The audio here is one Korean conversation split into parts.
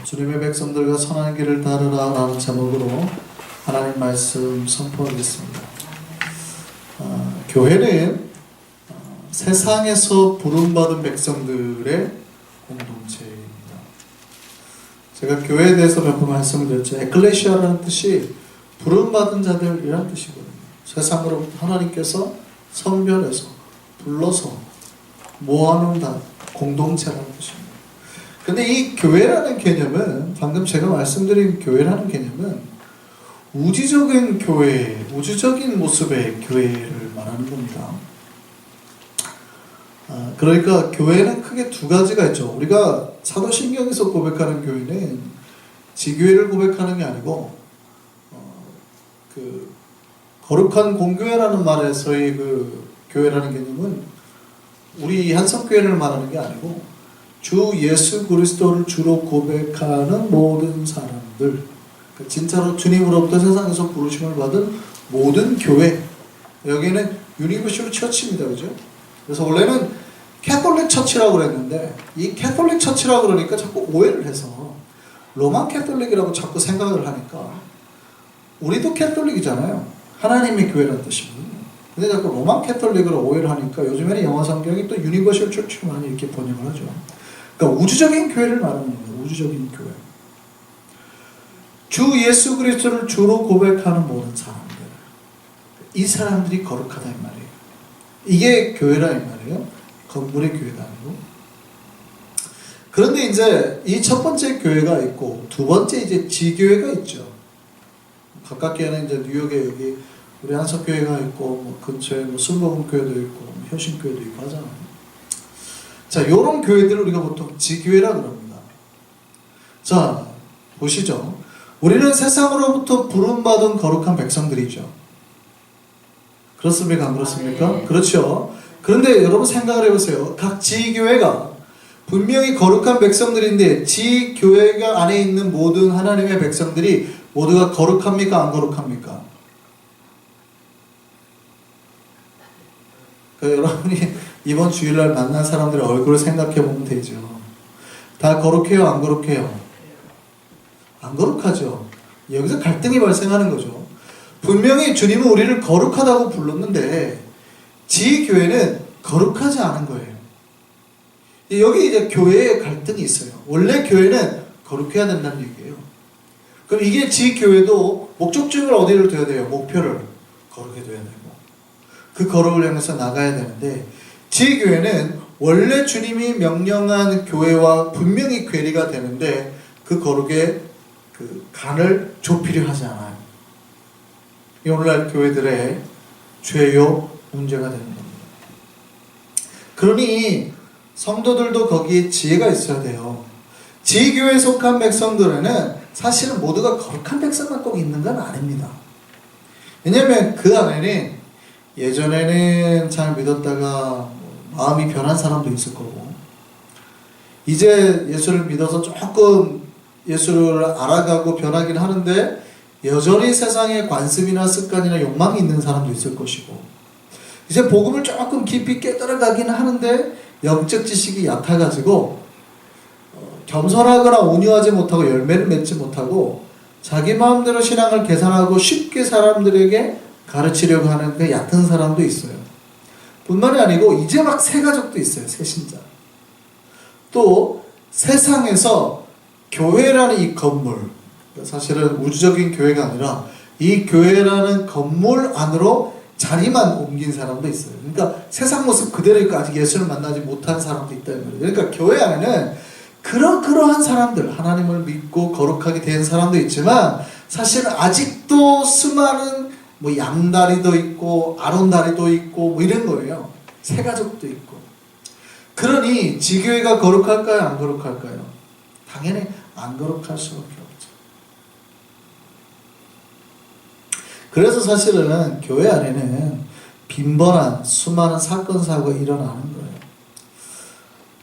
주님의 백성들과 선한 길을 따르라 라는 제목으로 하나님 말씀 선포하겠습니다. 교회는 세상에서 부름받은 백성들의 공동체입니다. 제가 교회에 대해서 몇 번 말씀을 드렸죠. 에클레시아라는 뜻이 부름받은 자들이라는 뜻이거든요. 세상으로 하나님께서 선별해서 불러서 모아놓은 공동체라는 뜻입니다. 근데 이 교회라는 개념은, 방금 제가 말씀드린 교회라는 개념은 우주적인 교회, 우주적인 모습의 교회를 말하는 겁니다. 그러니까 교회는 크게 두 가지가 있죠. 우리가 사도신경에서 고백하는 교회는 지교회를 고백하는 게 아니고 거룩한 공교회라는 말에서의 그 교회라는 개념은 우리 한성교회를 말하는 게 아니고 주 예수 그리스도를 주로 고백하는 모든 사람들, 진짜로 주님으로부터 세상에서 부르심을 받은 모든 교회, 여기는 유니버셜 처치입니다. 그죠? 그래서 원래는 캐톨릭 처치라고 그랬는데 이 캐톨릭 처치라고 그러니까 자꾸 오해를 해서 로만 캐톨릭이라고 자꾸 생각을 하니까, 우리도 캐톨릭이잖아요. 하나님의 교회라는 뜻이거든요. 근데 자꾸 로만 캐톨릭으로 오해를 하니까 요즘에는 영어 성경이 또 유니버셜 처치로 많이 이렇게 번역을 하죠. 그러니까 우주적인 교회를 말하는 거예요. 우주적인 교회. 주 예수 그리스도를 주로 고백하는 모든 사람들, 이 사람들이 거룩하다 이 말이에요. 이게 교회라 이 말이에요. 건물의 교회가 아니고. 그런데 이제 이 첫 번째 교회가 있고 두 번째 이제 지교회가 있죠. 가깝게는 이제 뉴욕에 여기 우리 한석교회가 있고 뭐 근처에 뭐 순복음교회도 있고 뭐 효신교회도 있고 하잖아요. 자, 요런 교회들을 우리가 보통 지교회라 그럽니다. 자, 보시죠. 우리는 세상으로부터 부름받은 거룩한 백성들이죠. 그렇습니까? 안 그렇습니까? 그렇죠. 그런데 여러분 생각을 해보세요. 각 지교회가 분명히 거룩한 백성들인데 지교회가 안에 있는 모든 하나님의 백성들이 모두가 거룩합니까? 안 거룩합니까? 그러니까 여러분이 이번 주일날 만난 사람들의 얼굴을 생각해 보면 되죠. 다 거룩해요? 안 거룩해요? 안 거룩하죠. 여기서 갈등이 발생하는 거죠. 분명히 주님은 우리를 거룩하다고 불렀는데 지교회는 거룩하지 않은 거예요. 여기 이제 교회에 갈등이 있어요. 원래 교회는 거룩해야 된다는 얘기예요. 그럼 이게 지교회도 목적점을 어디를 둬야 돼요? 목표를 거룩해 둬야 되고 그 거룩을 향해서 나가야 되는데, 지교회는 원래 주님이 명령한 교회와 분명히 괴리가 되는데 그 거룩의 그 간을 좁히려 하지 않아요. 이 오늘날 교회들의 죄요 문제가 되는 겁니다. 그러니 성도들도 거기에 지혜가 있어야 돼요. 지교회에 속한 백성들에는 사실은 모두가 거룩한 백성만 꼭 있는 건 아닙니다. 왜냐하면 그 안에는 예전에는 잘 믿었다가 마음이 변한 사람도 있을 거고, 이제 예수를 믿어서 조금 예수를 알아가고 변하긴 하는데 여전히 세상에 관습이나 습관이나 욕망이 있는 사람도 있을 것이고, 이제 복음을 조금 깊이 깨달아가긴 하는데 영적 지식이 약해가지고 겸손하거나 온유하지 못하고 열매를 맺지 못하고 자기 마음대로 신앙을 계산하고 쉽게 사람들에게 가르치려고 하는 그 얕은 사람도 있어요. 뿐만이 아니고 이제 막 새 가족도 있어요. 새 신자. 또 세상에서 교회라는 이 건물, 사실은 우주적인 교회가 아니라 이 교회라는 건물 안으로 자리만 옮긴 사람도 있어요. 그러니까 세상 모습 그대로 있고 아직 예수를 만나지 못한 사람도 있다 이 말이에요. 그러니까 교회 안에는 그러한 사람들, 하나님을 믿고 거룩하게 된 사람도 있지만 사실은 아직도 수많은 뭐 양다리도 있고 아론다리도 있고 뭐 이런 거예요. 새가족도 있고. 그러니 지교회가 거룩할까요? 안 거룩할까요? 당연히 안 거룩할 수밖에 없죠. 그래서 사실은 교회 안에는 빈번한 수많은 사건 사고가 일어나는 거예요.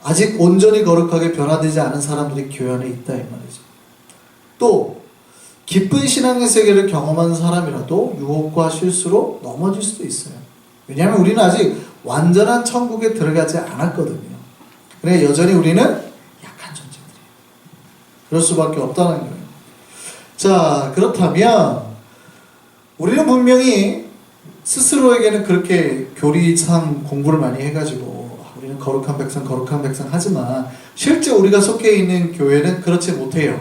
아직 온전히 거룩하게 변화되지 않은 사람들이 교회 안에 있다 이 말이죠. 또 기쁜 신앙의 세계를 경험한 사람이라도 유혹과 실수로 넘어질 수도 있어요. 왜냐하면 우리는 아직 완전한 천국에 들어가지 않았거든요. 그래 여전히 우리는 약한 존재들이에요. 그럴 수밖에 없다는 거예요. 자, 그렇다면 우리는 분명히 스스로에게는 그렇게 교리상 공부를 많이 해가지고 우리는 거룩한 백성 하지만 실제 우리가 속해 있는 교회는 그렇지 못해요.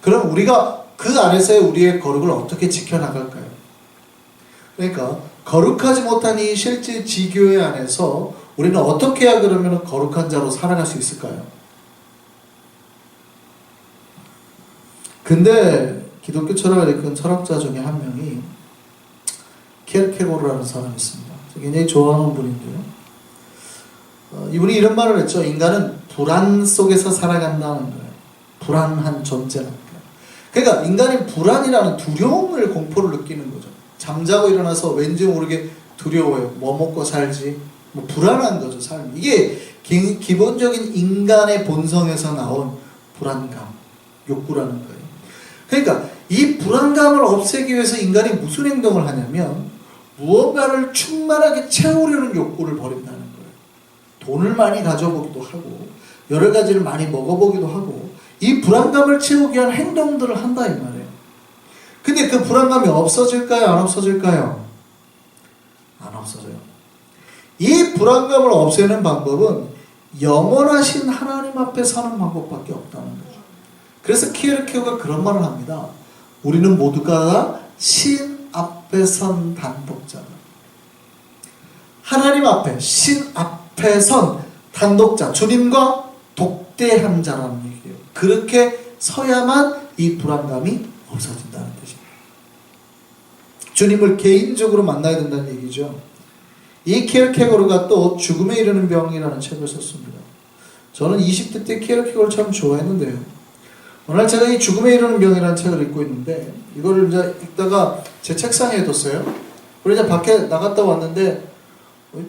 그럼 우리가 그 안에서의 우리의 거룩을 어떻게 지켜나갈까요? 그러니까 거룩하지 못한 이 실제 지교회 안에서 우리는 어떻게 해야 그러면 거룩한 자로 살아갈 수 있을까요? 근데 기독교 철학을 이끈 철학자 중에 한 명이 키르케고르라는 사람이 있습니다. 굉장히 좋아하는 분인데요. 이분이 이런 말을 했죠. 인간은 불안 속에서 살아간다는 거예요. 불안한 존재라는 거예요. 그러니까 인간이 불안이라는 두려움을 공포를 느끼는 거죠. 잠자고 일어나서 왠지 모르게 두려워요. 뭐 먹고 살지? 뭐 불안한 거죠, 삶이. 이게 기본적인 인간의 본성에서 나온 불안감, 욕구라는 거예요. 그러니까 이 불안감을 없애기 위해서 인간이 무슨 행동을 하냐면 무언가를 충만하게 채우려는 욕구를 버린다는 거예요. 돈을 많이 가져보기도 하고 여러 가지를 많이 먹어보기도 하고 이 불안감을 채우기 위한 행동들을 한다 이 말이에요. 근데 그 불안감이 없어질까요? 안 없어질까요? 안 없어져요. 이 불안감을 없애는 방법은 영원하신 하나님 앞에 서는 방법밖에 없다는 거죠. 그래서 키에르케고르가 그런 말을 합니다. 우리는 모두가 신 앞에 선 단독자. 하나님 앞에, 신 앞에 선 단독자. 주님과 독대한 자라는 얘기예요. 그렇게 서야만 이 불안감이 없어진다는 뜻입니다. 주님을 개인적으로 만나야 된다는 얘기죠. 이 키에르케고르가 또 죽음에 이르는 병이라는 책을 썼습니다. 저는 20대 때 키에르케고르를 참 좋아했는데요. 오늘 제가 이 죽음에 이르는 병이라는 책을 읽고 있는데 이거를 이제 읽다가 제 책상에 뒀어요. 그리고 이제 밖에 나갔다 왔는데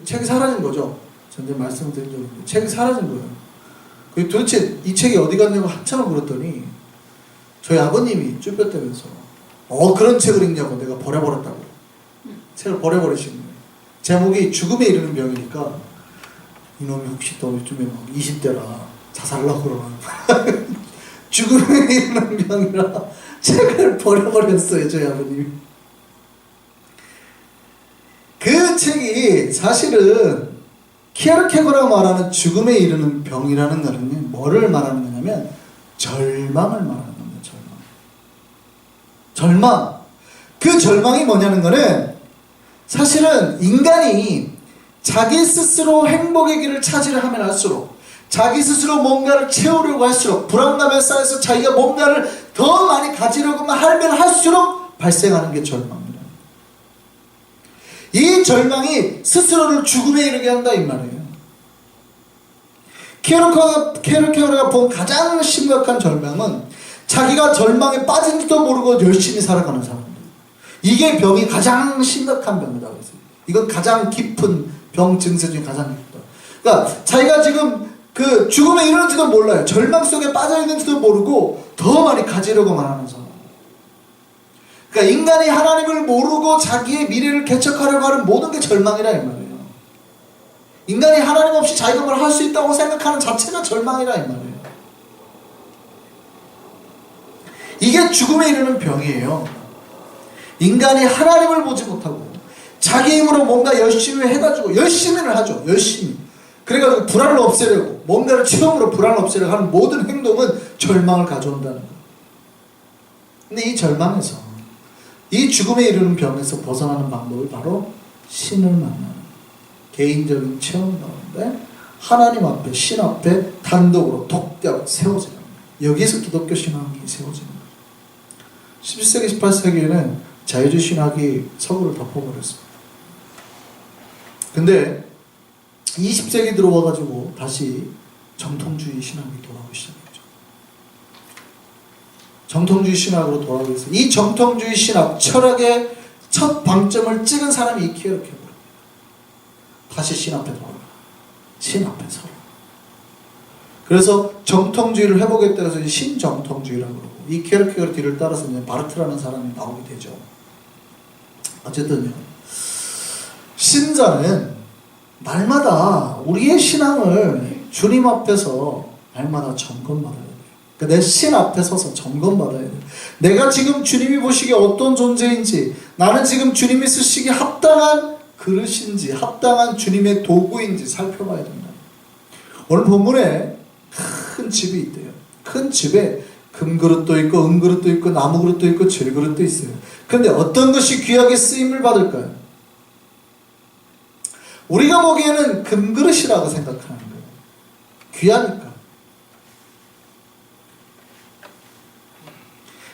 책이 사라진 거죠. 전에 말씀드린 적이 있는데 책이 사라진 거예요. 도대체 이 책이 어디 갔냐고 한참을 물었더니 저희 아버님이 쭈뼛대면서 그런 책을 읽냐고 내가 버려버렸다고. 책을 버려버리신 거예요. 제목이 죽음에 이르는 병이니까 이놈이 혹시 또 요즘에 막 20대라 자살하려고 그러나 죽음에 이르는 병이라 책을 버려버렸어요. 저희 아버님이. 그 책이 사실은 키에르케고르가 말하는 죽음에 이르는 병이라는 것은 뭐를 말하는 거냐면 절망을 말하는 겁니다. 절망. 그 절망이 뭐냐는 거는 사실은 인간이 자기 스스로 행복의 길을 찾으려 하면 할수록 자기 스스로 뭔가를 채우려고 할수록 불안감에 쌓여서 자기가 뭔가를 더 많이 가지려고만 하면 할수록 발생하는 게 절망입니다. 이 절망이 스스로를 죽음에 이르게 한다 이 말이에요. 키에르케고르가 본 가장 심각한 절망은 자기가 절망에 빠진지도 모르고 열심히 살아가는 사람들. 이게 병이 가장 심각한 병이라고 했어요. 이건 가장 깊은 병 증세 중에 가장 깊다. 그러니까 자기가 지금 그 죽음에 이르는지도 몰라요. 절망 속에 빠져 있는지도 모르고 더 많이 가지려고만 하는 사람. 그러니까 인간이 하나님을 모르고 자기의 미래를 개척하려고 하는 모든 게 절망이라 이 말이에요. 인간이 하나님 없이 자기가 뭘 할 수 있다고 생각하는 자체가 절망이라 이 말이에요. 이게 죽음에 이르는 병이에요. 인간이 하나님을 보지 못하고 자기 힘으로 뭔가 열심히 해가지고 열심히를 하죠. 열심히. 그래가지고 불안을 없애려고 뭔가를 체험으로 불안을 없애려고 하는 모든 행동은 절망을 가져온다는 거예요. 근데 이 절망에서 이 죽음에 이르는 병에서 벗어나는 방법이 바로 신을 만나는 개인적인 체험 가운데 하나님 앞에 신 앞에 단독으로 독대하고 세워지는 거예요. 여기서 기독교 신앙이 세워지는 거예요. 11세기 18세기에는 자유주의 신학이 서구를 덮어버렸습니다. 근데 20세기 들어와가지고 다시 정통주의 신학이 돌아오기 시작했죠. 정통주의 신학으로 돌아오기 위해서 이 정통주의 신학 철학의 첫 방점을 찍은 사람이 이 키에르케고르입니다. 다시 신 앞에 돌아가. 신 앞에 서라. 그래서 정통주의를 회복했다고 해서 신정통주의라고 그러고 이 키에르케고르 뒤를 따라서 이제 바르트라는 사람이 나오게 되죠. 어쨌든요. 신자는 날마다 우리의 신앙을 주님 앞에서 날마다 점검받아야 돼요. 그러니까 내 신 앞에 서서 점검받아야 돼. 내가 지금 주님이 보시기에 어떤 존재인지, 나는 지금 주님이 쓰시기에 합당한 그릇인지, 합당한 주님의 도구인지 살펴봐야 된다. 오늘 본문에 큰 집이 있대요. 큰 집에 금그릇도 있고 은그릇도 있고 나무그릇도 있고 질그릇도 있어요. 그런데 어떤 것이 귀하게 쓰임을 받을까요? 우리가 보기에는 금그릇이라고 생각하는 거예요. 귀하니까.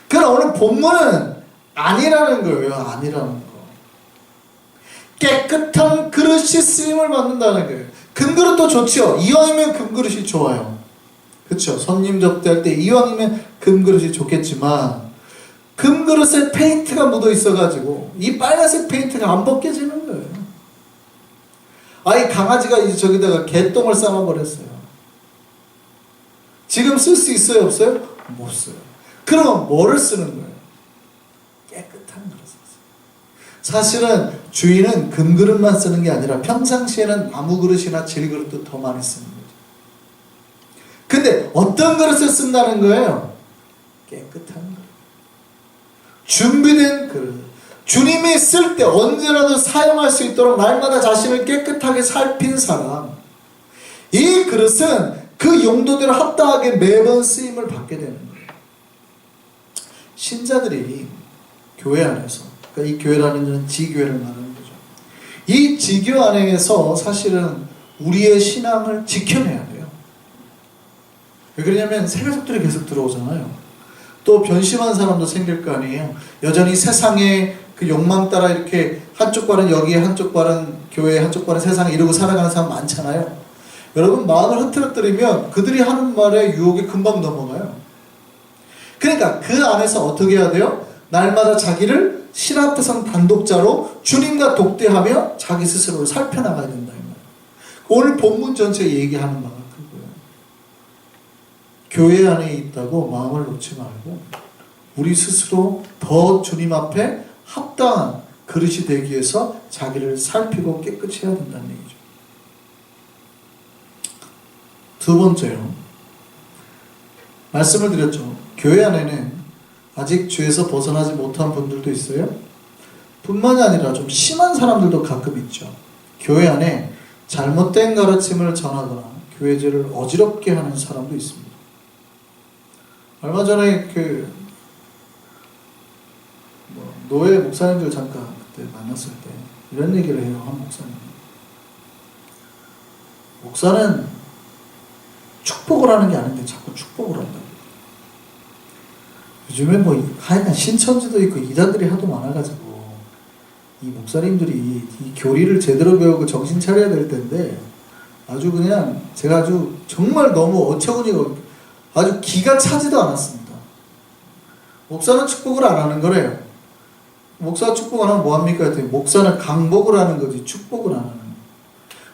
그러나 오늘 본문은 아니라는 거예요. 아니라는 거. 깨끗한 그릇이 쓰임을 받는다는 거예요. 금그릇도 좋죠. 이왕이면 금그릇이 좋아요. 그렇죠. 손님 접대할 때 이왕이면 금그릇이 좋겠지만 금그릇에 페인트가 묻어 있어가지고 이 빨간색 페인트가 안 벗겨지는 거예요. 아이 강아지가 이제 저기다가 개똥을 싸놔버렸어요. 지금 쓸 수 있어요? 없어요? 못 써요. 그러면 뭐를 쓰는 거예요? 깨끗한 그릇을 써요. 사실은 주인은 금그릇만 쓰는 게 아니라 평상시에는 나무 그릇이나 질그릇도 더 많이 쓰는 거예요. 근데 어떤 그릇을 쓴다는 거예요? 깨끗한 그릇. 준비된 그릇. 주님이 쓸 때 언제라도 사용할 수 있도록 날마다 자신을 깨끗하게 살핀 사람. 이 그릇은 그 용도대로 합당하게 매번 쓰임을 받게 되는 거예요. 신자들이 교회 안에서, 그러니까 이 교회라는 것은 지교회를 말하는 거죠. 이 지교 안에서 사실은 우리의 신앙을 지켜내야 돼요. 왜 그러냐면 세계적들이 계속 들어오잖아요. 또 변심한 사람도 생길 거 아니에요. 여전히 세상의 그 욕망 따라 이렇게 한쪽 발은 여기에 한쪽 발은 교회에 한쪽 발은 세상에 이러고 살아가는 사람 많잖아요. 여러분 마음을 흐트러뜨리면 그들이 하는 말에 유혹에 금방 넘어가요. 그러니까 그 안에서 어떻게 해야 돼요? 날마다 자기를 신 앞에선 단독자로 주님과 독대하며 자기 스스로를 살펴나가야 된다. 오늘 본문 전체 얘기하는 바가 그거예요. 교회 안에 있다고 마음을 놓지 말고 우리 스스로 더 주님 앞에 합당한 그릇이 되기 위해서 자기를 살피고 깨끗이 해야 된다는 얘기죠. 두 번째로 말씀을 드렸죠. 교회 안에는 아직 죄에서 벗어나지 못한 분들도 있어요. 뿐만이 아니라 좀 심한 사람들도 가끔 있죠. 교회 안에 잘못된 가르침을 전하거나 교회제를 어지럽게 하는 사람도 있습니다. 얼마 전에 노예 목사님들 잠깐 그때 만났을 때 이런 얘기를 해요. 한 목사님. 목사는 축복을 하는 게 아닌데 자꾸 축복을 한다고. 요즘에 하여간 신천지도 있고 이단들이 하도 많아가지고 이 목사님들이 이 교리를 제대로 배우고 정신 차려야 될 텐데 아주 그냥 제가 아주 정말 너무 어처구니가 아주 기가 차지도 않았습니다. 목사는 축복을 안 하는 거래요. 목사가 축복 안 하면 뭐합니까? 목사는 강복을 하는 거지 축복을 안 하는 거예요.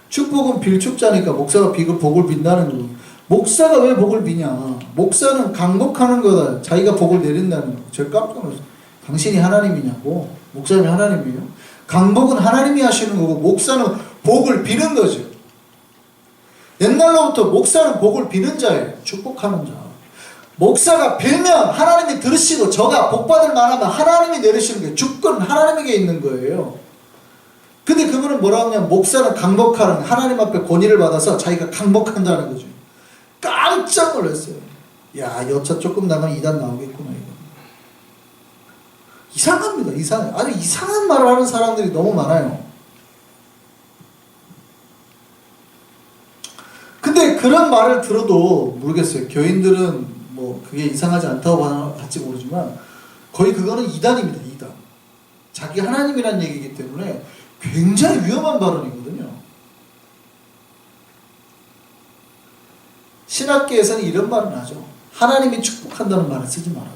축복은 빌축자니까 목사가 복을 빈다는 거고 목사가 왜 복을 비냐? 목사는 강복하는 거다. 자기가 복을 내린다는 거. 제가 깜짝 놀랐어요. 당신이 하나님이냐고? 목사님이 하나님이에요? 강복은 하나님이 하시는 거고 목사는 복을 비는 거죠. 옛날로부터 목사는 복을 비는 자예요. 축복하는 자. 목사가 빌면 하나님이 들으시고 저가 복받을 만하면 하나님이 내리시는 거예요. 주권은 하나님에게 있는 거예요. 근데 그분은 뭐라고 하냐면 목사는 강복하는 하나님 앞에 권위를 받아서 자기가 강복한다는 거죠. 깜짝 놀랐어요. 야, 여차 조금 나가면 이단 나오겠구나. 이거. 이상합니다. 이상해요. 아주 이상한 말을 하는 사람들이 너무 많아요. 근데 그런 말을 들어도 모르겠어요. 교인들은 그게 이상하지 않다고 할지 모르지만 거의 그거는 이단입니다. 이단. 자기 하나님이라는 얘기이기 때문에 굉장히 위험한 발언이거든요. 신학계에서는 이런 말은 하죠. 하나님이 축복한다는 말을 쓰지 말라고.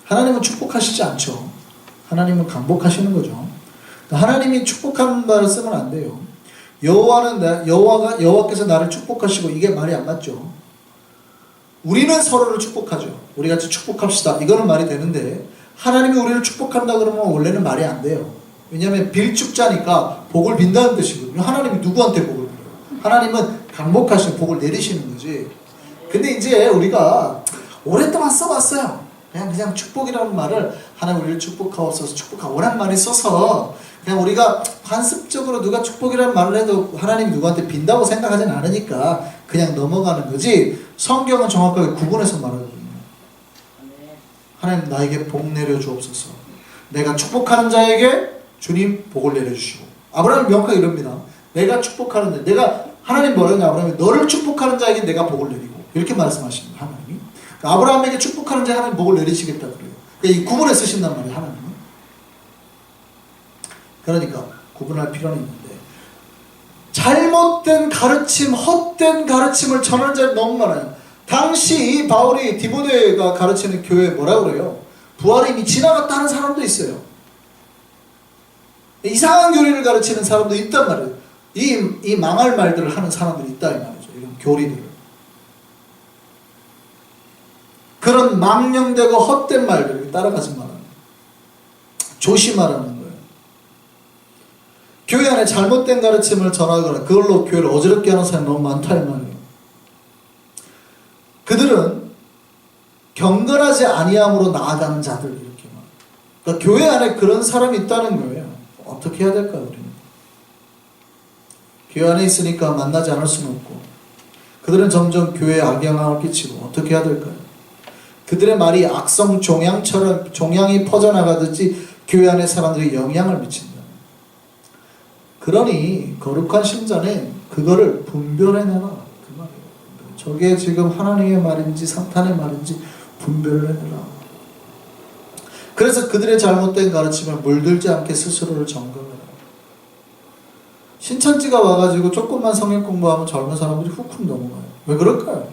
하나님은 축복하시지 않죠. 하나님은 강복하시는 거죠. 하나님이 축복하는 말을 쓰면 안 돼요. 여호와께서 나를 축복하시고 이게 말이 안 맞죠. 우리는 서로를 축복하죠. 우리 같이 축복합시다. 이거는 말이 되는데 하나님이 우리를 축복한다 그러면 원래는 말이 안 돼요. 왜냐하면 빌축자니까 복을 빈다는 뜻이거든요. 하나님이 누구한테 복을 빌어요? 하나님은 강복하시는 복을 내리시는 거지. 근데 이제 우리가 오랫동안 써왔어요. 그냥 축복이라는 말을 하나님 우리를 축복하옵소서, 축복하고 오란 말이 써서 그냥 우리가 관습적으로 누가 축복이라는 말을 해도 하나님이 누구한테 빈다고 생각하진 않으니까 그냥 넘어가는 거지, 성경은 정확하게 구분해서 말하거든요. 하나님 나에게 복 내려 주옵소서. 내가 축복하는 자에게 주님 복을 내려주시고, 아브라함이 명확하게 이럽니다. 내가 축복하는 자, 내가 하나님 뭐라냐, 아브라함이 너를 축복하는 자에게 내가 복을 내리고, 이렇게 말씀하십니다. 하나님이 아브라함에게 축복하는 자에 하나님 복을 내리시겠다 그래요. 그러니까 이 구분해 쓰신단 말이에요, 하나님은. 그러니까 구분할 필요는 있는데, 잘못된 가르침, 헛된 가르침을 전하는 자들이 너무 많아요. 당시 이 바울이 디모데가 가르치는 교회에 뭐라고 그래요? 부활이 이미 지나갔다는 사람도 있어요. 이상한 교리를 가르치는 사람도 있단 말이에요. 이 망할 말들을 하는 사람들이 있다 이 말이죠. 이런 교리들을. 그런 망령되고 헛된 말들을 따라가지 말아요. 조심하라는 거예요. 교회 안에 잘못된 가르침을 전하거나 그걸로 교회를 어지럽게 하는 사람이 너무 많다 이 말이에요. 그들은 경건하지 아니함으로 나아가는 자들, 이렇게 말해요. 그러니까 교회 안에 그런 사람이 있다는 거예요. 어떻게 해야 될까요, 우리는? 교회 안에 있으니까 만나지 않을 수는 없고, 그들은 점점 교회에 악영향을 끼치고, 어떻게 해야 될까요? 그들의 말이 악성 종양처럼 종양이 퍼져나가듯이 교회 안에 사람들이 영향을 미친다. 그러니 거룩한 신자는 그거를 분별해내라, 그 말이에요. 저게 지금 하나님의 말인지 사탄의 말인지 분별을 해내라. 그래서 그들의 잘못된 가르침에 물들지 않게 스스로를 점검해라. 신천지가 와가지고 조금만 성경 공부하면 젊은 사람들이 훅훅 넘어가요. 왜 그럴까요?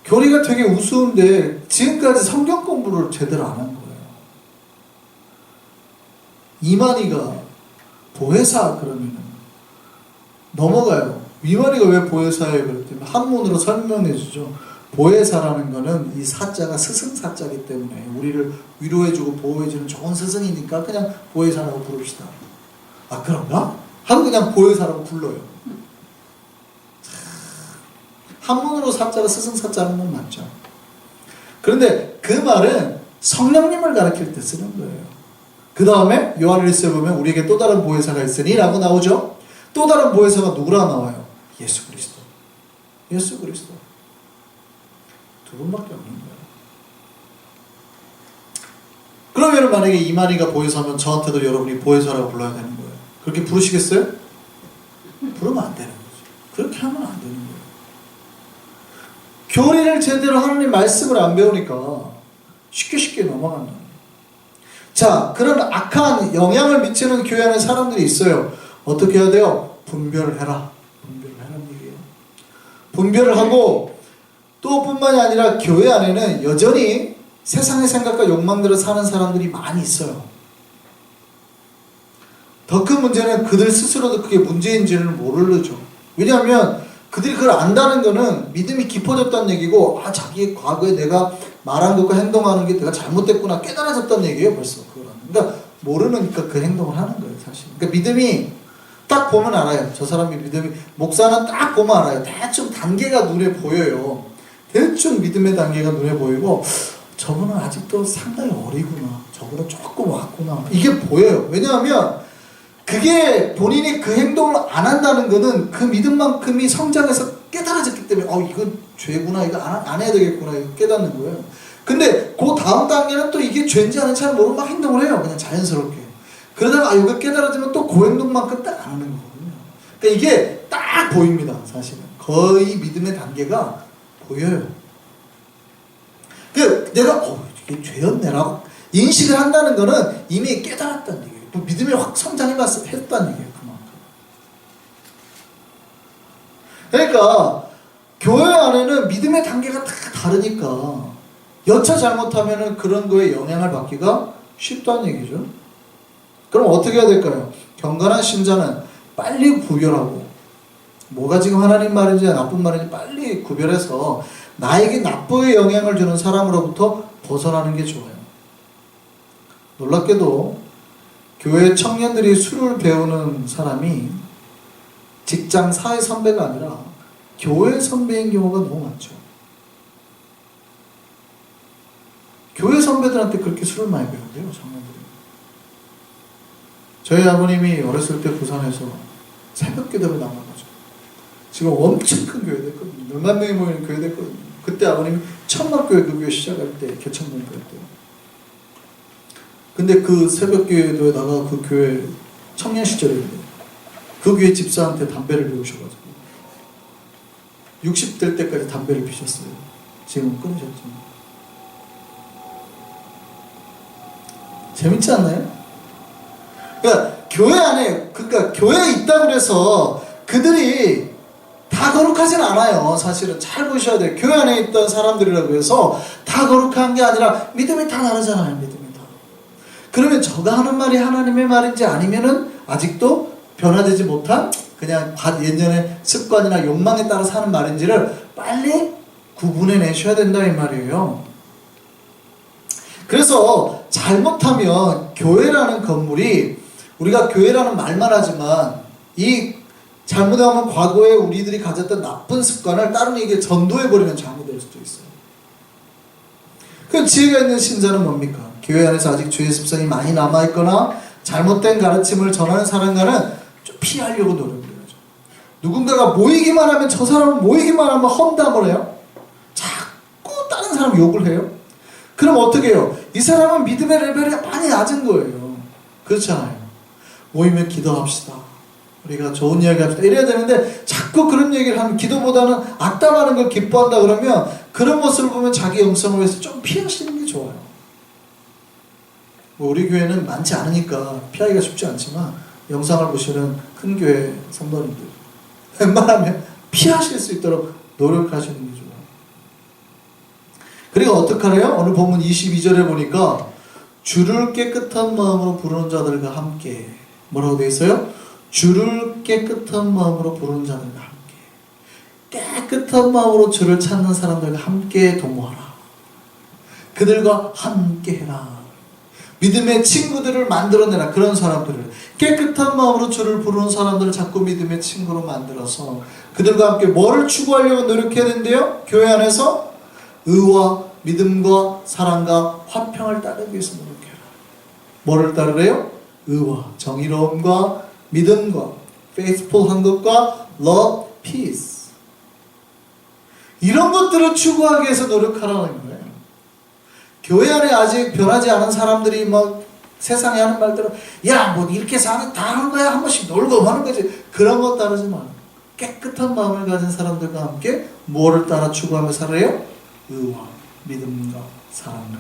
교리가 되게 우스운데 지금까지 성경 공부를 제대로 안 한 거예요. 이만희가 보혜사 그러면 넘어가요. 이만희가 왜 보혜사예요? 그랬더니 한문으로 설명해 주죠. 보혜사라는 거는 이 사자가 스승사자이기 때문에 우리를 위로해주고 보호해주는 좋은 스승이니까 그냥 보혜사라고 부릅시다. 아 그런가? 하고 그냥 보혜사라고 불러요. 한문으로 사자가 스승사자는 건 맞죠. 그런데 그 말은 성령님을 가리킬 때 쓰는 거예요. 그 다음에 요한일서에 보면 우리에게 또 다른 보혜사가 있으니 라고 나오죠. 또 다른 보혜사가 누구라 나와요? 예수 그리스도. 예수 그리스도. 두 분밖에 없는 거예요. 그러면 만약에 이만희가 보혜사면 저한테도 여러분이 보혜사라고 불러야 되는 거예요. 그렇게 부르시겠어요? 부르면 안 되는 거죠. 그렇게 하면 안 되는 거예요. 교리를 제대로 하나님 말씀을 안 배우니까 쉽게 넘어간다. 자, 그런 악한 영향을 미치는 교회 안에 사람들이 있어요. 어떻게 해야 돼요? 분별을 해라. 분별을 하라는 얘기예요. 분별을 하고 또 뿐만이 아니라 교회 안에는 여전히 세상의 생각과 욕망대로 사는 사람들이 많이 있어요. 더 큰 문제는 그들 스스로도 그게 문제인지는 모르죠. 왜냐하면 그들이 그걸 안다는 거는 믿음이 깊어졌다는 얘기고, 아, 자기의 과거에 내가 말한 것과 행동하는 게 내가 잘못됐구나 깨달아졌다는 얘기예요, 벌써. 그러니까 모르니까 그 행동을 하는 거예요, 사실. 그러니까 믿음이 딱 보면 알아요. 저 사람이 믿음이, 목사는 딱 보면 알아요. 대충 단계가 눈에 보여요. 대충 믿음의 단계가 눈에 보이고, 저분은 아직도 상당히 어리구나. 저분은 조금 왔구나. 이게 보여요. 왜냐하면 그게 본인이 그 행동을 안 한다는 거는 그 믿음만큼이 성장해서 깨달아졌기 때문에 이건 죄구나, 이거 안 해야 되겠구나, 이거 깨닫는 거예요. 근데 그 다음 단계는 또 이게 죄인지 아닌지 잘 모르고 막 행동을 해요. 그냥 자연스럽게. 그러다가 이거 깨달아지면 또 그 행동만큼 딱 안 하는 거거든요. 그러니까 이게 딱 보입니다, 사실은. 거의 믿음의 단계가 보여요. 내가 이게 죄였네라고 인식을 한다는 거는 이미 깨달았다는 얘기예요. 또 믿음이 확 성장해봤다는 얘기예요. 그만큼. 그러니까 교회 안에는 믿음의 단계가 다 다르니까 여차 잘못하면은 그런 거에 영향을 받기가 쉽다는 얘기죠. 그럼 어떻게 해야 될까요? 경건한 신자는 빨리 구별하고 뭐가 지금 하나님 말인지 나쁜 말인지 빨리 구별해서 나에게 나쁘게 영향을 주는 사람으로부터 벗어나는 게 좋아요. 놀랍게도 교회 청년들이 술을 배우는 사람이 직장 사회 선배가 아니라 교회 선배인 경우가 너무 많죠. 교회 선배들한테 그렇게 술을 많이 배운대요, 장로들이. 저희 아버님이 어렸을 때 부산에서 새벽 기도를 나가가지고 지금 엄청 큰 교회 됐거든요. 몇만 명이 모이는 교회 됐거든요. 그때 아버님이 천막교회 그 교회 시작할 때 개천문교였대요. 근데 그 새벽 기도에다가 그 교회 청년 시절인데 그 교회 집사한테 담배를 배우셔가지고 60 될 때까지 담배를 피셨어요. 지금은 끊으셨죠. 재밌지 않나요? 그러니까 교회 안에, 그러니까 교회에 있다고 해서 그들이 다 거룩하진 않아요. 사실은 잘 보셔야 돼요. 교회 안에 있던 사람들이라고 해서 다 거룩한 게 아니라 믿음이 다 다르잖아요. 믿음이 다. 그러면 저가 하는 말이 하나님의 말인지 아니면은 아직도 변화되지 못한 그냥 예전의 습관이나 욕망에 따라 사는 말인지를 빨리 구분해 내셔야 된다 이 말이에요. 그래서 잘못하면 교회라는 건물이, 우리가 교회라는 말만 하지만 이 잘못하면 과거에 우리들이 가졌던 나쁜 습관을 다른 이게 전도해버리면 잘못될 수도 있어요. 그 지혜가 있는 신자는 뭡니까? 교회 안에서 아직 죄의 습성이 많이 남아있거나 잘못된 가르침을 전하는 사람과는 좀 피하려고 노력을 해야죠. 누군가가 모이기만 하면, 저 사람은 모이기만 하면 험담을 해요. 자꾸 다른 사람 욕을 해요. 그럼 어떻게 해요? 이 사람은 믿음의 레벨이 많이 낮은 거예요. 그렇잖아요. 모이면 기도합시다. 우리가 좋은 이야기 합시다. 이래야 되는데 자꾸 그런 얘기를 하면, 기도보다는 악담하는 걸 기뻐한다 그러면 그런 모습을 보면 자기 영성을 위해서 좀 피하시는 게 좋아요. 뭐 우리 교회는 많지 않으니까 피하기가 쉽지 않지만 영상을 보시는 큰 교회 성도님들 웬만하면 피하실 수 있도록 노력하시는 게 좋아요. 그리고 어떡하래요? 오늘 본문 22절에 보니까 주를 깨끗한 마음으로 부르는 자들과 함께, 뭐라고 되어 있어요? 주를 깨끗한 마음으로 부르는 자들과 함께, 깨끗한 마음으로 주를 찾는 사람들과 함께 동무하라. 그들과 함께 해라. 믿음의 친구들을 만들어내라. 그런 사람들을, 깨끗한 마음으로 주를 부르는 사람들을 자꾸 믿음의 친구로 만들어서 그들과 함께 뭐를 추구하려고 노력해야 된대요? 교회 안에서 의와 믿음과 사랑과 화평을 따르기 위해서 노력해라. 뭐를 따르래요? 의와 정의로움과 믿음과 faithful한 것과 love, peace, 이런 것들을 추구하기 위해서 노력하라는 거예요. 교회 안에 아직 변하지 않은 사람들이 막 세상에 하는 말대로 야 뭐 이렇게 사는 다 하는 거야, 한 번씩 놀고 하는 거지, 그런 거 따르지 마. 깨끗한 마음을 가진 사람들과 함께 뭐를 따라 추구하며 살아요? 의와 믿음과 사랑과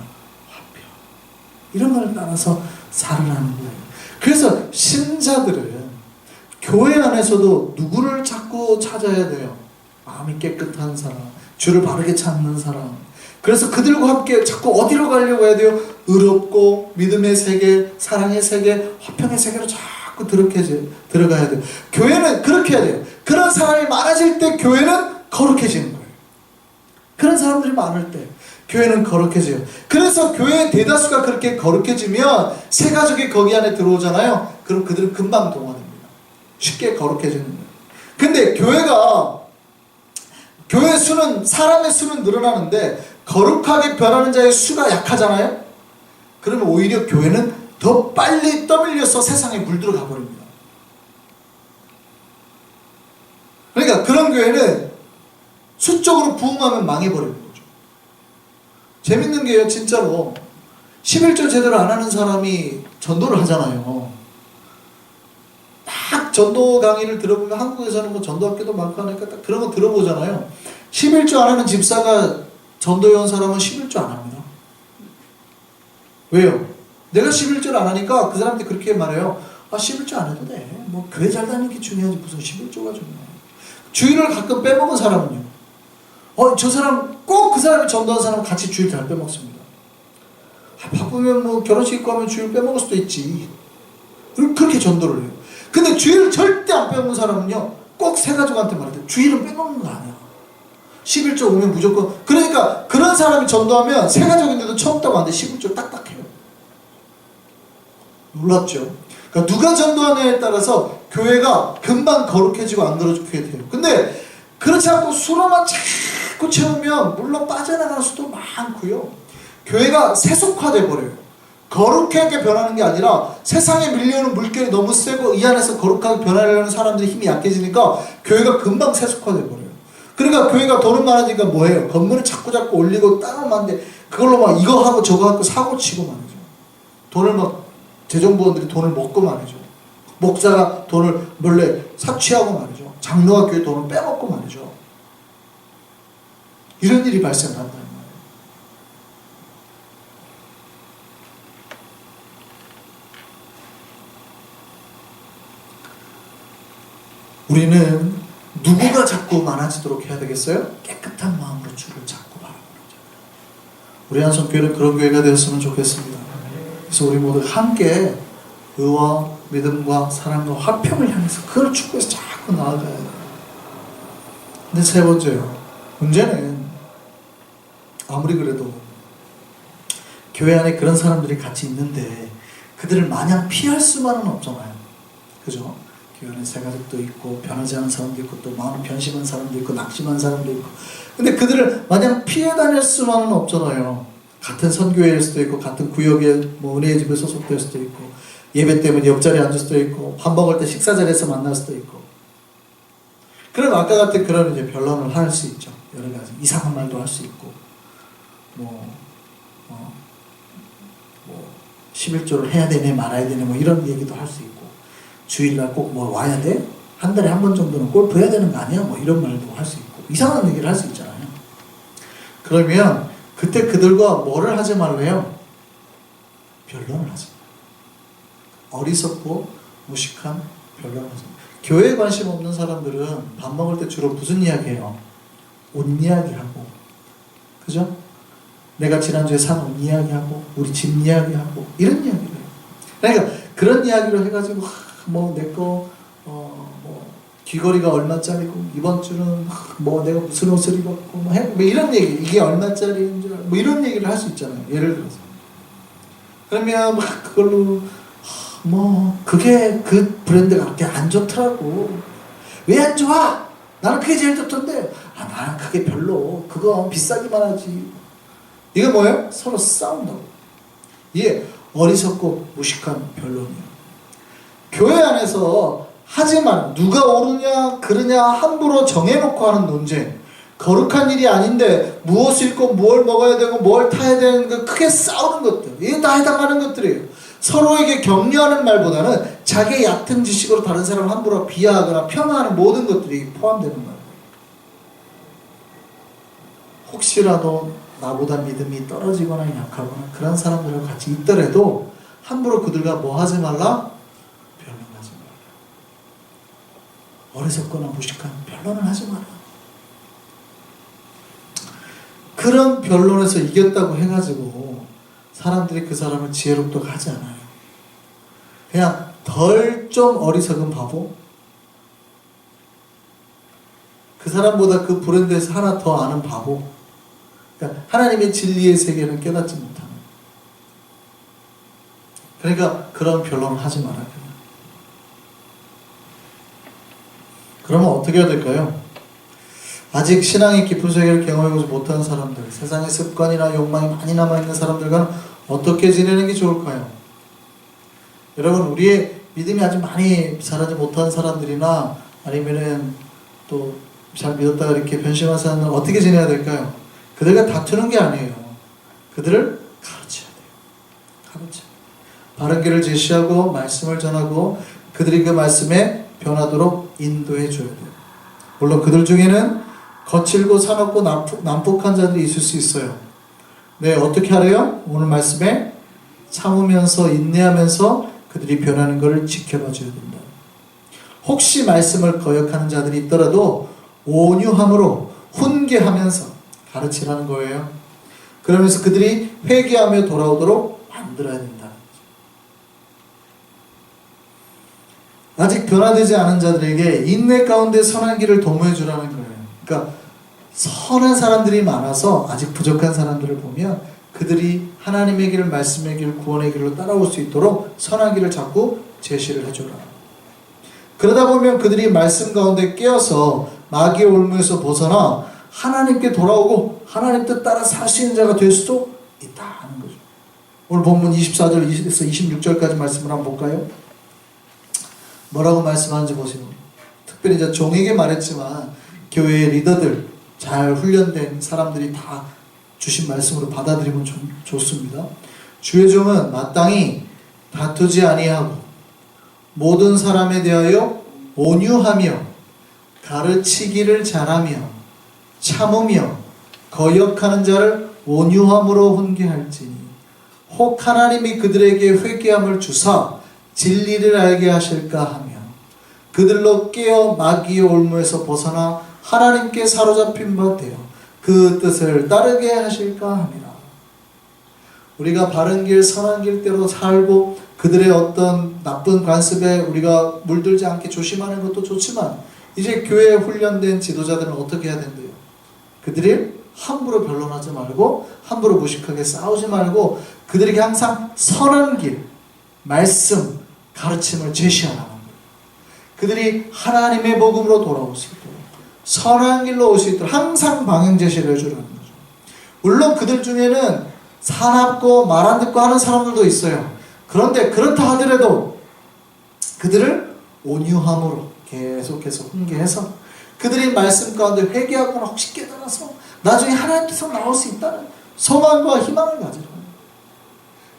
화평, 이런 걸 따라서 살아가는 거예요. 그래서 신자들은 교회 안에서도 누구를 자꾸 찾아야 돼요? 마음이 깨끗한 사람, 주를 바르게 찾는 사람. 그래서 그들과 함께 자꾸 어디로 가려고 해야 돼요? 의롭고 믿음의 세계, 사랑의 세계, 화평의 세계로 자꾸 들어가야 돼요. 교회는 그렇게 해야 돼요. 그런 사람이 많아질 때 교회는 거룩해지는 거예요. 그런 사람들이 많을 때 교회는 거룩해져요. 그래서 교회의 대다수가 그렇게 거룩해지면 새 가족이 거기 안에 들어오잖아요. 그럼 그들은 금방 동화됩니다. 쉽게 거룩해지는 거예요. 근데 교회 수는, 사람의 수는 늘어나는데 거룩하게 변하는 자의 수가 약하잖아요. 그러면 오히려 교회는 더 빨리 떠밀려서 세상에 물들어가 버립니다. 그러니까 그런 교회는 수적으로 부흥하면 망해버리는 거죠. 재밌는 게요, 진짜로 11조 제대로 안 하는 사람이 전도를 하잖아요. 딱 전도 강의를 들어보면, 한국에서는 뭐 전도학교도 많고 하니까 딱 그런 거 들어보잖아요. 11조 안 하는 집사가 전도해 온 사람은 11조 안 합니다. 왜요? 내가 11조를 안 하니까 그 사람한테 그렇게 말해요. 아, 11조 안 해도 돼. 뭐 교회 잘 다니는 게 중요하지 무슨 11조가 중요해. 주일을 가끔 빼먹은 사람은요, 저 사람 꼭 그 사람이 전도한 사람은 같이 주일 잘 빼먹습니다. 바쁘면 뭐 결혼식 있고 하면 주일 빼먹을 수도 있지. 그렇게 전도를 해요. 근데 주일을 절대 안 빼먹는 사람은요, 꼭 새 가족한테 말할 때 주일은 빼먹는 거 아니야. 11조 오면 무조건. 그러니까 그런 사람이 전도하면 새 가족인데도 처음부터 안 돼. 11조 딱딱해요. 놀랍죠? 그러니까 누가 전도하느냐에 따라서 교회가 금방 거룩해지고 안 거룩해지게 돼요. 근데 그렇지 않고 수로만 자꾸 채우면 물론 빠져나가는 수도 많고요. 교회가 세속화돼 버려요. 거룩하게 변하는 게 아니라 세상에 밀려오는 물결이 너무 세고 이 안에서 거룩하게 변하려는 사람들의 힘이 약해지니까 교회가 금방 세속화돼 버려요. 그러니까 교회가 돈은 많아지니까 뭐해요? 건물을 자꾸 올리고 땅을 만데 그걸로 막 이거 하고 저거 하고 사고 치고 말이죠. 돈을 막 재정부원들이 돈을 먹고 말이죠. 목사가 돈을 몰래 사취하고 말이죠. 장로가 교회 돈을 빼먹고 말이죠. 이런 일이 발생한다는 거예요. 우리는 누구가 자꾸 많아지도록 해야 되겠어요? 깨끗한 마음으로 주를 자꾸 바라보는 자. 우리 한성교회는 그런 교회가 되었으면 좋겠습니다. 그래서 우리 모두 함께 의와 믿음과 사랑과 화평을 향해서 그걸 추구해서 자꾸 나아가야 돼요. 근데 세 번째요. 문제는 아무리 그래도 교회 안에 그런 사람들이 같이 있는데 그들을 마냥 피할 수만은 없잖아요. 그죠? 교회 안에 새가족도 있고 변하지 않은 사람도 있고 또 마음 변심한 사람도 있고 낙심한 사람도 있고 근데 그들을 마냥 피해 다닐 수만은 없잖아요. 같은 선교회일 수도 있고 같은 구역에 뭐 은혜의 집에 소속될 수도 있고 예배 때문에 옆자리에 앉을 수도 있고 밥 먹을 때 식사 자리에서 만날 수도 있고 그럼 아까 같은 그런 이제 변론을 할 수 있죠. 여러 가지 이상한 말도 할 수 있고 뭐 11조를 해야 되네 말아야 되네 뭐 이런 얘기도 할 수 있고 주일날 꼭 뭐 와야 돼? 한 달에 한 번 정도는 골프 해야 되는 거 아니야? 뭐 이런 말도 할 수 있고 이상한 얘기를 할 수 있잖아요. 그러면 그때 그들과 뭐를 하지 말래요? 변론을 하지 말아요. 어리석고 무식한 변론을 하지 말아요. 교회에 관심 없는 사람들은 밥 먹을 때 주로 무슨 이야기해요? 옷 이야기하고 그죠? 내가 지난주에 산 옷 이야기하고 우리 집 이야기하고 이런 이야기를 해요. 그러니까 그런 이야기를 해가지고 뭐 내거 뭐 귀걸이가 얼마짜리고 이번 주는 뭐 내가 무슨 옷을 입었고 뭐 이런 얘기 이게 얼마짜리인 줄 뭐 이런 얘기를 할 수 있잖아요. 예를 들어서 그러면 막 그걸로 뭐 그게 그 브랜드가 그렇게 안 좋더라고. 왜 안 좋아? 나는 그게 제일 좋던데. 나는 그게 별로. 그거 비싸기만 하지. 이게 뭐예요? 서로 싸운다고. 이게 어리석고 무식한 변론이에요. 교회 안에서 하지만 누가 옳으냐 그르냐 함부로 정해놓고 하는 논쟁, 거룩한 일이 아닌데 무엇을 입고 뭘 먹어야 되고 뭘 타야 되는 거 크게 싸우는 것들, 이게 다 해당하는 것들이에요. 서로에게 격려하는 말보다는 자기의 얕은 지식으로 다른 사람을 함부로 비하하거나 폄하하는 모든 것들이 포함되는 거예요. 혹시라도 나보다 믿음이 떨어지거나 약하거나 그런 사람들과 같이 있더라도 함부로 그들과 뭐 하지 말라? 변론하지 말라. 어리석거나 무식한 변론을 하지 마라. 그런 변론에서 이겼다고 해가지고 사람들이 그 사람을 지혜롭다고 하지 않아요. 그냥 덜 좀 어리석은 바보? 그 사람보다 그 브랜드에서 하나 더 아는 바보? 그러니까 하나님의 진리의 세계는 깨닫지 못하는. 그러니까 그런 변론을 하지 말아요. 그러면 어떻게 해야 될까요? 아직 신앙의 깊은 세계를 경험해보지 못한 사람들, 세상의 습관이나 욕망이 많이 남아있는 사람들과는 어떻게 지내는 게 좋을까요? 여러분, 우리의 믿음이 아직 많이 자라지 못한 사람들이나 아니면은 또 잘 믿었다가 이렇게 변심한 사람들은 어떻게 지내야 될까요? 그들과 다투는 게 아니에요. 그들을 가르쳐야 돼요. 가르쳐야 돼요. 바른 길을 제시하고 말씀을 전하고 그들이 그 말씀에 변하도록 인도해 줘야 돼요. 물론 그들 중에는 거칠고 사납고 난폭한 자들이 있을 수 있어요. 네, 어떻게 하래요? 오늘 말씀에 참으면서 인내하면서 그들이 변하는 것을 지켜봐 줘야 된다. 혹시 말씀을 거역하는 자들이 있더라도 온유함으로 훈계하면서 가르치라는 거예요. 그러면서 그들이 회개하며 돌아오도록 만들어야 된다. 아직 변화되지 않은 자들에게 인내 가운데 선한 길을 도모해 주라는 거예요. 그러니까 선한 사람들이 많아서 아직 부족한 사람들을 보면 그들이 하나님의 길, 말씀의 길, 구원의 길로 따라올 수 있도록 선한 길을 자꾸 제시를 해줘라. 그러다 보면 그들이 말씀 가운데 깨어서 마귀의 올무에서 벗어나 하나님께 돌아오고 하나님 뜻 따라 살 수 있는 자가 될 수도 있다. 하는 거죠. 오늘 본문 24절에서 26절까지 말씀을 한번 볼까요? 뭐라고 말씀하는지 보세요. 특별히 이제 종에게 말했지만 교회의 리더들, 잘 훈련된 사람들이 다 주신 말씀으로 받아들이면 좋습니다. 주의 종은 마땅히 다투지 아니하고 모든 사람에 대하여 온유하며 가르치기를 잘하며 참으며 거역하는 자를 온유함으로 훈계할지니 혹 하나님이 그들에게 회개함을 주사 진리를 알게 하실까 하며 그들로 깨어 마귀의 올무에서 벗어나 하나님께 사로잡힌 바 되어 그 뜻을 따르게 하실까 함이라. 우리가 바른 길 선한 길대로 살고 그들의 어떤 나쁜 관습에 우리가 물들지 않게 조심하는 것도 좋지만 이제 교회에 훈련된 지도자들은 어떻게 해야 된대요? 그들이 함부로 변론하지 말고 함부로 무식하게 싸우지 말고 그들에게 항상 선한 길, 말씀, 가르침을 제시하라는 거예요. 그들이 하나님의 복음으로 돌아올 수 있도록 선한 길로 올 수 있도록 항상 방향 제시를 해주라는 거죠. 물론 그들 중에는 사납고 말 안 듣고 하는 사람들도 있어요. 그런데 그렇다 하더라도 그들을 온유함으로 계속해서 훈계해서 그들이 말씀 가운데 회개하거나 혹시 깨달아서 나중에 하나님께서 나올 수 있다는 소망과 희망을 가지라.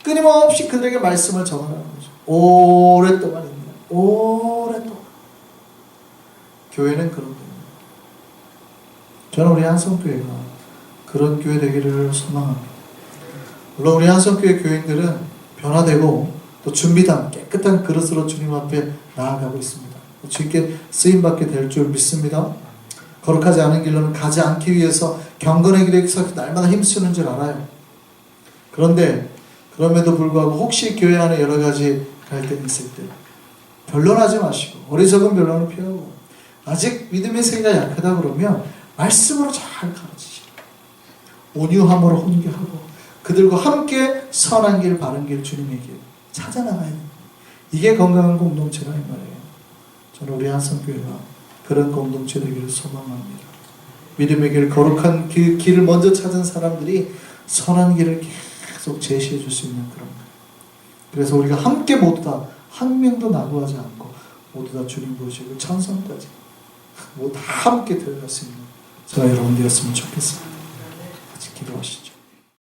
끊임없이 그들에게 말씀을 전하라는 거죠. 오랫동안입니다. 오랫동안. 교회는 그런 거예요. 저는 우리 한성교회가 그런 교회 되기를 소망합니다. 물론 우리 한성교회 교인들은 변화되고 또 준비된 깨끗한 그릇으로 주님 앞에 나아가고 있습니다. 주님께 쓰임받게 될 줄 믿습니다. 거룩하지 않은 길로는 가지 않기 위해서 경건의 길에 날마다 힘쓰는 줄 알아요. 그런데 그럼에도 불구하고 혹시 교회 안에 여러 가지 갈등이 있을 때 변론하지 마시고 어리석은 변론을 피하고 아직 믿음의 세계가 약하다 그러면 말씀으로 잘 가르치시고 온유함으로 훈계하고 그들과 함께 선한 길 바른 길 주님의 길 찾아나가야 됩니다. 이게 건강한 공동체라 이 말이에요. 저는 우리 한성교회가 그런 공동체 되기를 소망합니다. 믿음의 길 거룩한 길을 먼저 찾은 사람들이 선한 길을 계속 제시해 줄 수 있는 그런 것. 그래서 우리가 함께 모두 다 한 명도 낙오하지 않고 모두 다 주님 보시고 천성까지 모두 다 함께 들어갈 수 있는 저와 여러분 되었으면 좋겠습니다. 같이 기도하시죠.